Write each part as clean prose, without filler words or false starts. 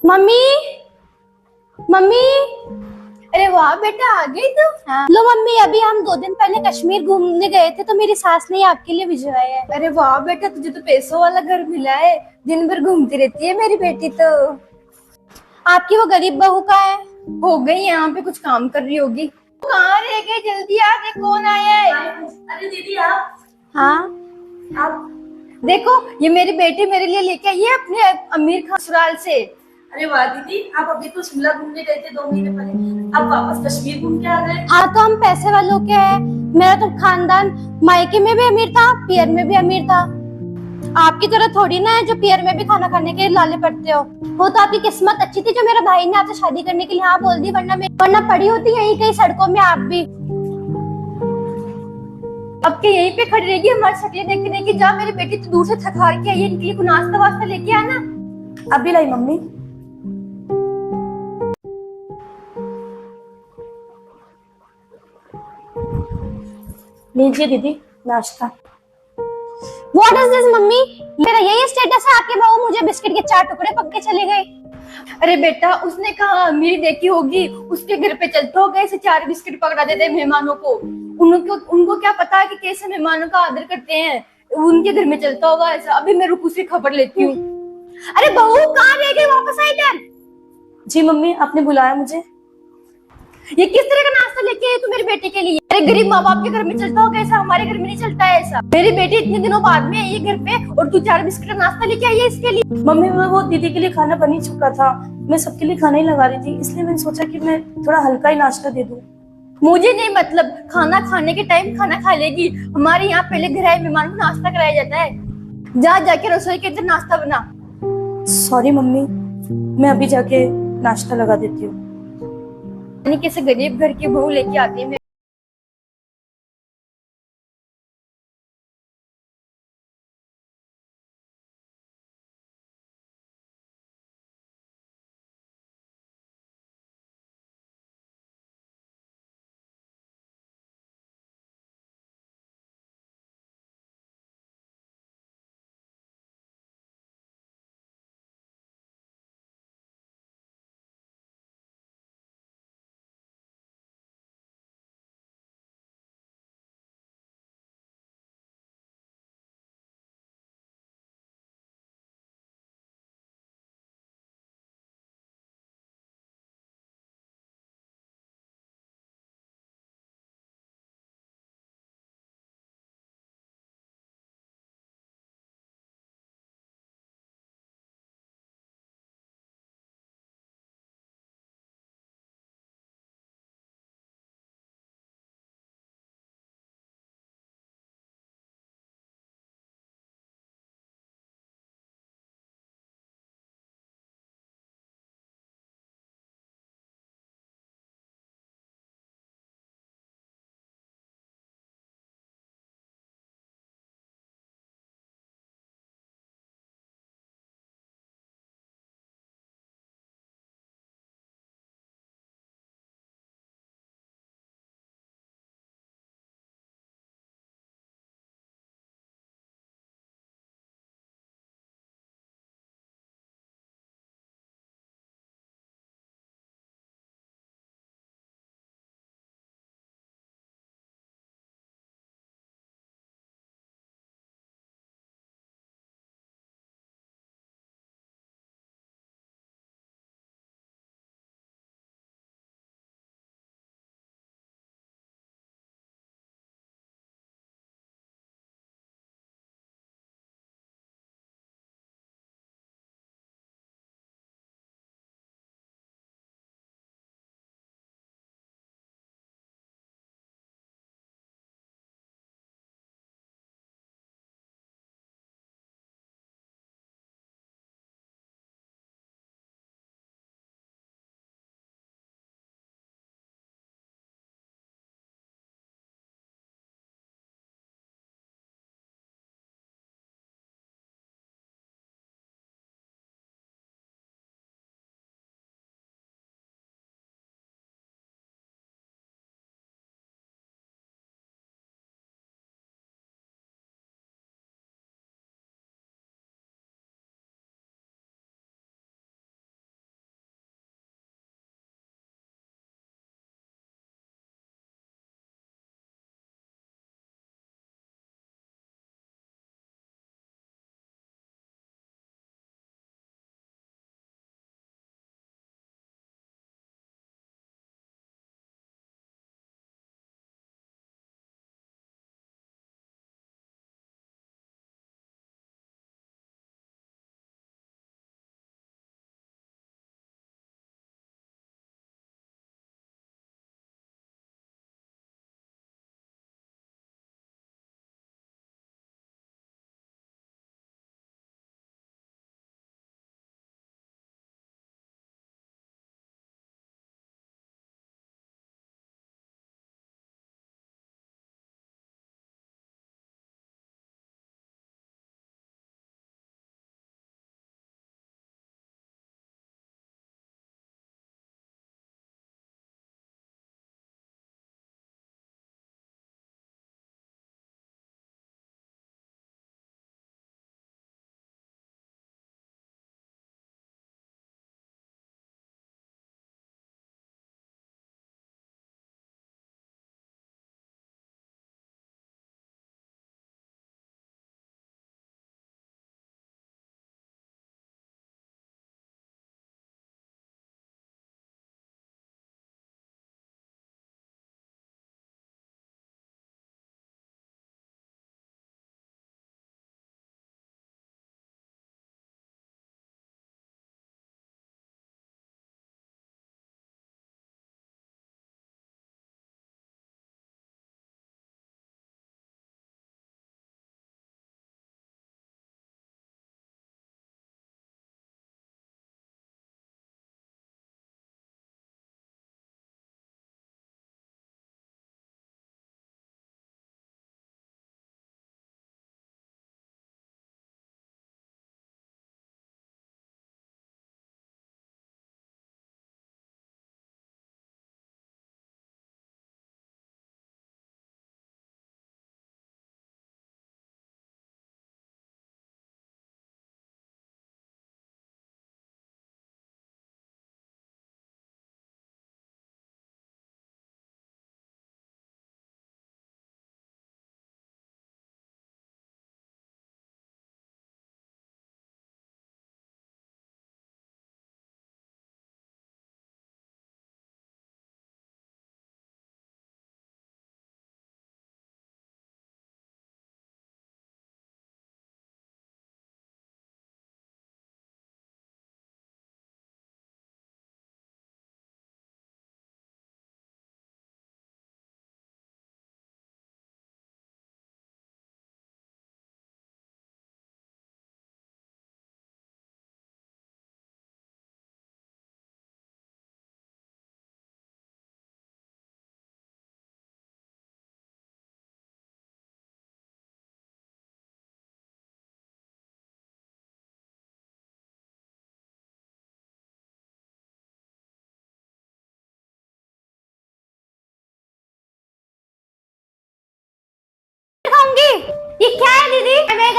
Mummy. Mummy. अरे वाह बेटा, आ गई तू। हाँ। लो मम्मी, अभी हम 2 दिन पहले कश्मीर घूमने गए थे तो मेरी सास ने आपके लिए भिजवाया है। अरे वाह बेटा, तुझे तो पैसों वाला घर मिला है। दिन भर घूमती रहती है मेरी बेटी तो। आपकी वो गरीब बहू का है। हो गई, यहाँ पे कुछ काम कर रही होगी। कहाँ रह गए? जल्दी आ, देख कौन आया है। अरे दीदी आप हाँ। आप देखो, ये मेरी बेटी मेरे लिए लेके आई है अपने अमीर खान ससुराल से। अरे वाह दीदी, आप अभी तो शिमला घूमने गए थे 2 महीने पहले, आप वापस कश्मीर घूम के आ गए। हाँ, तो हम पैसे वालों के हैं। मेरा तो खानदान मायके में भी अमीर था, पियर में भी अमीर था। आपकी तरह थोड़ी ना है जो पियर में भी खाना खाने के लाले पड़ते हो। वो तो आपकी किस्मत अच्छी थी जो मेरे भाई ने आपसे शादी करने के लिए हाँ बोल दी, वरना पड़ी होती यहीं कहीं सड़कों में आप भी। अब के यहीं पे खड़ी रहेगी हमारी शक्लें देखने की? जा, मेरी बेटी तो दूर से थक हार के आई है, इनके लिए कुछ नाश्ता वास्ता लेके आना। अभी लाई मम्मी। लीजिए दीदी नाश्ता। What is this mummy? मेरा यही स्टेटस है, आपके बहू मुझे बिस्किट के 4 टुकड़े पक के चले गए। अरे बेटा, उसने कहा अमीरी देखी होगी, उसके घर पे चलते हो गए से 4 बिस्किट पकड़ा देते मेहमानों को। उनको उनको क्या पता है कि कैसे मेहमानों का आदर करते हैं। उनके घर में चलता होगा ऐसा। अभी मैं रुकू से खबर लेती हूँ। अरे बहू कहाँ रह गई? वापस आ इधर। जी मम्मी, आपने बुलाया मुझे? ये किस तरह का नाश्ता लेके आई तू मेरी बेटी के लिए? अरे गरीब माँ बाप के घर में चलता होगा ऐसा, हमारे घर में नहीं चलता है ऐसा। मेरी बेटी इतने दिनों बाद में आई है घर पे और तू 4 बिस्किट का नाश्ता लेके आई है इसके लिए। मम्मी वो दीदी के लिए खाना बन ही चुका था, मैं सबके लिए खाना ही लगा रही थी, इसलिए मैंने सोचा कि मैं थोड़ा हल्का ही नाश्ता दे दूं। मुझे नहीं मतलब, खाना खाने के टाइम खाना खा लेगी। हमारे यहाँ पहले घर आए मेहमान को नाश्ता कराया जाता है। जा जाके रसोई के अंदर नाश्ता बना। सॉरी मम्मी, मैं अभी जाके नाश्ता लगा देती हूँ। यानी कैसे गरीब घर की बहू लेके आती है।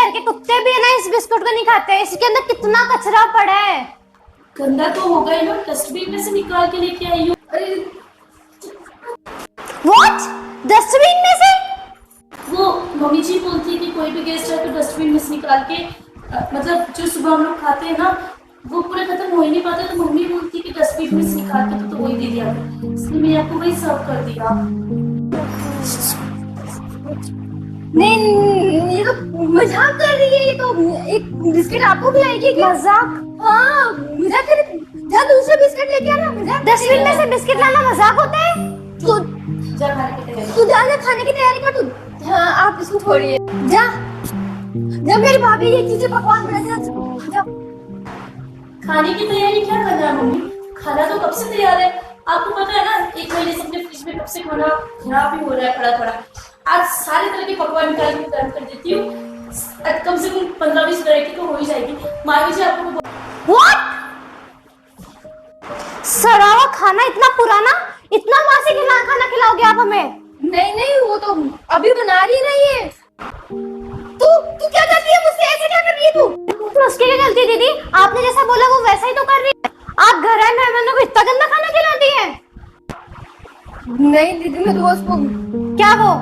घर के कुत्ते भी है ना इस बिस्कुट को नहीं खाते। इसके अंदर कितना कचरा पड़ा है। गंदा तो हो गई ना, डस्टबिन में से निकाल के लेके आई हूँ। अरे व्हाट? डस्टबिन में से? वो मम्मी जी बोलती है कि कोई भी गेस्ट आए तो डस्टबिन में से निकाल के मतलब जो सुबह हम लोग खाते हैं ना वो पूरा खत्म हो ही नहीं पाता, तो मम्मी बोलती है कि डस्टबिन में से निकाल के तो वही दे दिया, इसलिए मैंने आपको वही सर्व कर दिया। नहीं, ये तो मजाक कर रही है। ये तो एक बिस्किट आपको खिलाएगी क्या? मजाक? हाँ मजाक कर। जा दूसरा बिस्किट लेके आना। मजाक डस्टबिन में से बिस्किट लाना मजाक होता है? तू जा खाने की तैयारी। तू जा खाने की तैयारी कर तू। हाँ आप इसको छोड़िए। जा जा, मेरी भाभी ये चीजें पकवान बना दे। जा खाने की तैयारी क्या कर रहा है मम्मी? खाना तो कब से तैयार है, आपको पता है ना। 1 महीने से अपने फ्रिज में कब से खाना खराब ही हो रहा है पड़ा पड़ा। आज सारे तरह के पकवान निकाल के तैयार कर देती हूँ, कम से कम 15-20 वैरायटी तो हो ही जाएगी। माँ जी आपको व्हाट? सड़ा हुआ खाना, इतना पुराना, इतना बासी खाना खिलाओगे आप हमें? नहीं नहीं, वो तो अभी बना रही नहीं है। तू क्या कर रही है मुझसे? ऐसे क्या कर रही है तू? तो उसकी क्या गलती दीदी? आपने जैसा बोला वो वैसा ही तो कर रही है। आप घर आए मेहमानों को इतना गंदा खाना खिलाती है? नहीं दीदी, मैं तो उसको क्या वो?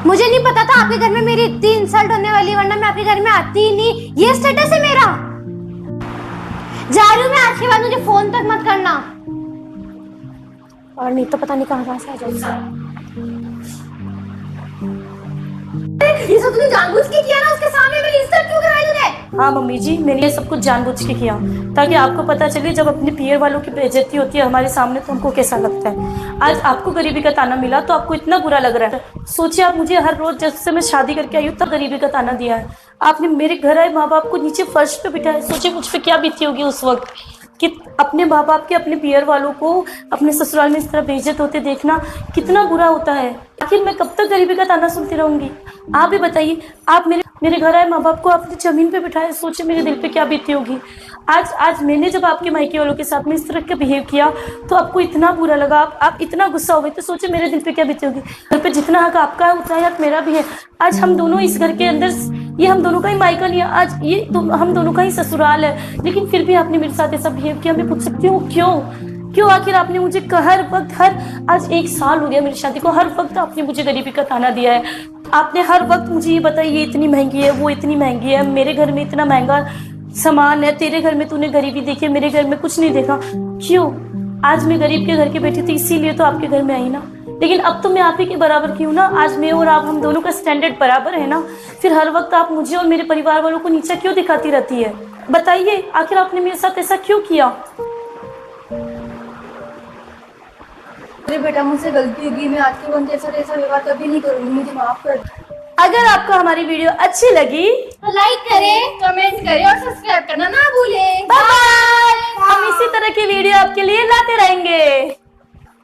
मुझे नहीं पता था आपके घर में मेरी इतनी इंसल्ट होने वाली, वरना मैं आपके घर में आती ही नहीं। ये स्टेटस है मेरा। जा रही हूँ मैं, आज के बाद मुझे फोन तक मत करना, और नहीं तो पता नहीं कहाँ से आ जाऊंगा। ये सब तूने जानबूझ के किया ना? उसके सामने मेरी इंसल्ट क्यों कराई तूने? हाँ मम्मी जी, मैंने ये सब कुछ जानबूझ के किया ताकि आपको पता चले जब अपने पियर वालों की बेइज्जती होती है हमारे सामने तो हमको कैसा लगता है। आज आपको गरीबी का ताना मिला तो आपको इतना बुरा लग रहा है। सोचिए आप मुझे हर रोज जब से मैं शादी करके आई हूँ तब गरीबी का ताना दिया है। आपने मेरे घर आए माँ बाप को नीचे फर्श पे बिठाया। सोचिए मुझ पे क्या बीती होगी उस वक्त कि अपने माँ बाप के, अपने पियर वालों को अपने ससुराल में इस तरह बेइज्जत होते देखना कितना बुरा होता है। आखिर मैं कब तक गरीबी का ताना सुनती रहूंगी? आप ही बताइए। आप मेरे घर आए माँ बाप को आपने जमीन पे बिठाया, सोचिए मेरे दिल पे क्या बीती होगी। आज मैंने जब आपके मायके वालों के साथ में इस तरह का बिहेव किया तो आपको इतना बुरा लगा, आप इतना गुस्सा हो गए, तो सोचिए मेरे दिल पे क्या बीती होगी। घर पे जितना हक आपका है उतना ही हक मेरा भी है। आज हम दोनों इस घर के अंदर, ये हम दोनों का ही मायका नहीं है, आज ये हम दोनों का ही ससुराल है, लेकिन फिर भी आपने मेरे साथ ऐसा बिहेव किया। मैं पूछ सकती हूँ क्यों? आखिर आपने मुझे हर वक्त, आज 1 साल हो गया मेरी शादी को, हर वक्त आपने मुझे गरीबी का ताना दिया है। आपने हर वक्त मुझे ये बताया ये इतनी महंगी है, वो इतनी महंगी है, मेरे घर में इतना महंगा सामान है, तेरे घर में तूने गरीबी देखी है, मेरे घर में कुछ नहीं देखा। क्यों? आज मैं गरीब के घर की बेटी थी इसीलिए तो आपके घर में आई ना, लेकिन अब तो मैं आप ही के बराबर की हूँ ना। आज मैं और आप, हम दोनों का स्टैंडर्ड बराबर है ना। फिर हर वक्त आप मुझे और मेरे परिवार वालों को नीचा क्यों दिखाती रहती है? बताइए आखिर आपने मेरे साथ ऐसा क्यों किया? अरे बेटा, मुझसे गलती होगी। मैं आज के बाद ऐसा व्यवहार कभी नहीं करूंगी, मुझे माफ कर। अगर आपको हमारी वीडियो अच्छी लगी तो लाइक करें, कमेंट करें और सब्सक्राइब करना ना भूलें। Bye bye. हम इसी तरह की वीडियो आपके लिए लाते रहेंगे।